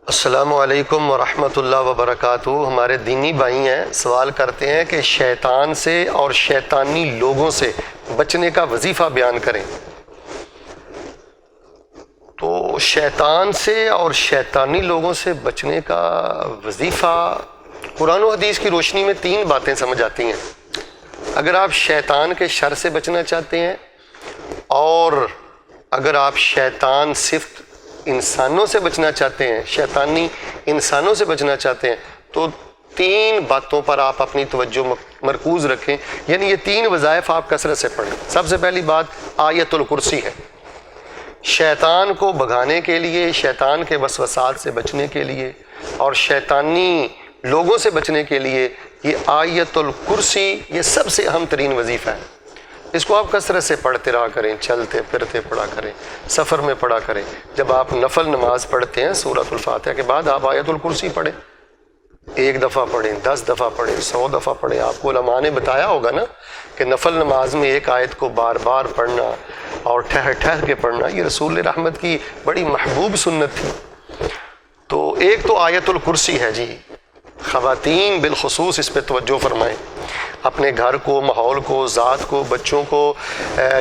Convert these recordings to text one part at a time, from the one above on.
السلام علیکم ورحمۃ اللہ وبرکاتہ۔ ہمارے دینی بھائی ہیں، سوال کرتے ہیں کہ شیطان سے اور شیطانی لوگوں سے بچنے کا وظیفہ بیان کریں۔ تو شیطان سے اور شیطانی لوگوں سے بچنے کا وظیفہ قرآن و حدیث کی روشنی میں تین باتیں سمجھ آتی ہیں۔ اگر آپ شیطان کے شر سے بچنا چاہتے ہیں، اور اگر آپ شیطان صرف انسانوں سے بچنا چاہتے ہیں، شیطانی انسانوں سے بچنا چاہتے ہیں، تو تین باتوں پر آپ اپنی توجہ مرکوز رکھیں، یعنی یہ تین وظائف آپ کثرت سے پڑھیں۔ سب سے پہلی بات آیت الکرسی ہے۔ شیطان کو بھگانے کے لیے، شیطان کے وسوسات سے بچنے کے لیے اور شیطانی لوگوں سے بچنے کے لیے یہ آیت الکرسی یہ سب سے اہم ترین وظیفہ ہے۔ اس کو آپ کثرت سے پڑھتے رہا کریں، چلتے پھرتے پڑھا کریں، سفر میں پڑھا کریں۔ جب آپ نفل نماز پڑھتے ہیں سورۃ الفاتحہ کے بعد آپ آیت الکرسی پڑھیں، 1 دفعہ پڑھیں، 10 دفعہ پڑھیں، 100 دفعہ پڑھیں۔ آپ کو علماء نے بتایا ہوگا نا کہ نفل نماز میں ایک آیت کو بار بار پڑھنا اور ٹھہر ٹھہر کے پڑھنا یہ رسول رحمت کی بڑی محبوب سنت تھی۔ تو ایک تو آیت الکرسی ہے جی، خواتین بالخصوص اس پہ توجہ فرمائیں۔ اپنے گھر کو، ماحول کو، ذات کو، بچوں کو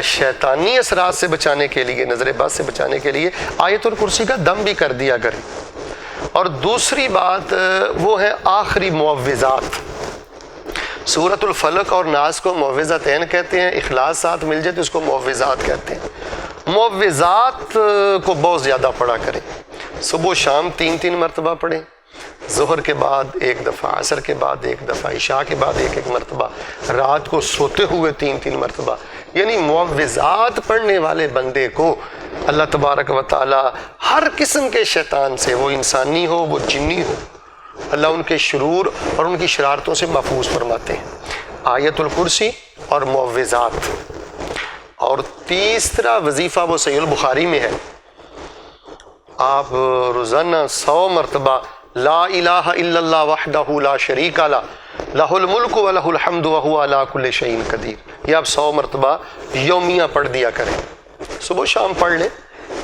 شیطانی اثرات سے بچانے کے لیے، نظر بد سے بچانے کے لیے آیت الکرسی کا دم بھی کر دیا کریں۔ اور دوسری بات وہ ہے آخری معوذات۔ سورۃ الفلق اور ناس کو معوذتین کہتے ہیں، اخلاص ساتھ مل جائے تو اس کو معوذات کہتے ہیں۔ معوذات کو بہت زیادہ پڑھا کریں، صبح و شام 3 مرتبہ پڑھیں، ظہر کے بعد 1 دفعہ، عصر کے بعد 1 دفعہ، عشاء کے بعد 1 مرتبہ، رات کو سوتے ہوئے 3 مرتبہ۔ یعنی معوذات پڑھنے والے بندے کو اللہ تبارک و تعالی ہر قسم کے شیطان سے، وہ انسانی ہو وہ جنی ہو، اللہ ان کے شرور اور ان کی شرارتوں سے محفوظ فرماتے ہیں۔ آیت الکرسی اور معوذات۔ اور تیسرا وظیفہ وہ صحیح البخاری میں ہے، آپ روزانہ 100 مرتبہ لا الہ الا اللہ وحدہ لا شریک لہ لہ الملک و لہ الحمد وہو علی کل شیء قدیر۔ یہ آپ 100 مرتبہ یومیہ پڑھ دیا کریں، صبح شام پڑھ لیں،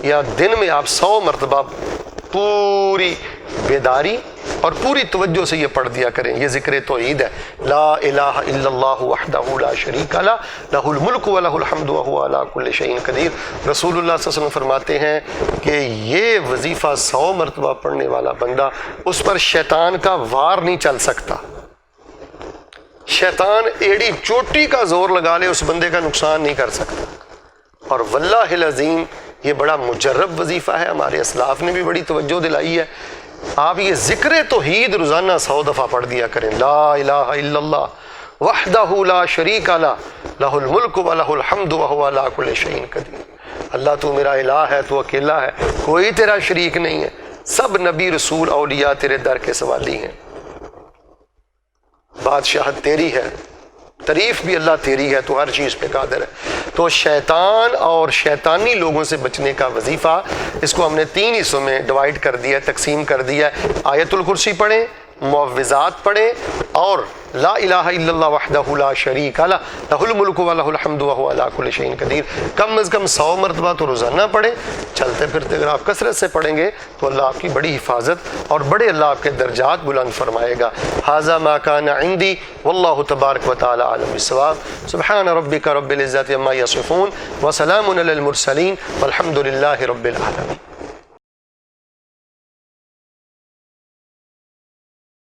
یا دن میں آپ 100 مرتبہ پوری بیداری اور پوری توجہ سے یہ پڑھ دیا کریں۔ یہ ذکر توحید ہے، لا الہ الا اللہ وحدہ لا شریک لہ لہ الملک و لہ الحمد وہو علی کل شیء قدیر۔ رسول اللہ صلی اللہ علیہ وسلم فرماتے ہیں کہ یہ وظیفہ 100 مرتبہ پڑھنے والا بندہ، اس پر شیطان کا وار نہیں چل سکتا۔ شیطان ایڑی چوٹی کا زور لگا لے، اس بندے کا نقصان نہیں کر سکتا۔ اور واللہ العظیم یہ بڑا مجرب وظیفہ ہے، ہمارے اسلاف نے بھی بڑی توجہ دلائی ہے۔ آپ یہ ذکر توحید روزانہ 100 دفعہ پڑھ دیا کریں، لا الہ الا اللہ وحدہ لا شریک لہ لہ الملک و لہ الحمد وہو علی کل شیء قدیر۔ اللہ تو میرا الہ ہے، تو اکیلا ہے، کوئی تیرا شریک نہیں ہے، سب نبی رسول اولیاء تیرے در کے سوالی ہیں، بادشاہت تیری ہے، تعریف بھی اللہ تیری ہے، تو ہر چیز پہ قادر ہے۔ تو شیطان اور شیطانی لوگوں سے بچنے کا وظیفہ اس کو ہم نے 3 حصوں میں ڈیوائیڈ کر دیا، تقسیم کر دیا۔ آیت الکرسی پڑھیں، معوذات پڑھیں، اور لا الہ الا اللہ وحدہ لا شریک لہ لہ الملک و لہ الحمد وہو علی کل شیء قدیر۔ کم از کم 100 مرتبہ تو روزانہ پڑھیں، چلتے پھرتے اگر آپ کثرت سے پڑھیں گے تو اللہ آپ کی بڑی حفاظت اور بڑے اللہ آپ کے درجات بلند فرمائے گا۔ ھذا ما کان عندی واللہ تبارک و تعالی اعلم بالصواب۔ سبحان ربک رب العزۃ عما یصفون وسلام علی المرسلین والحمد للہ رب العالمین۔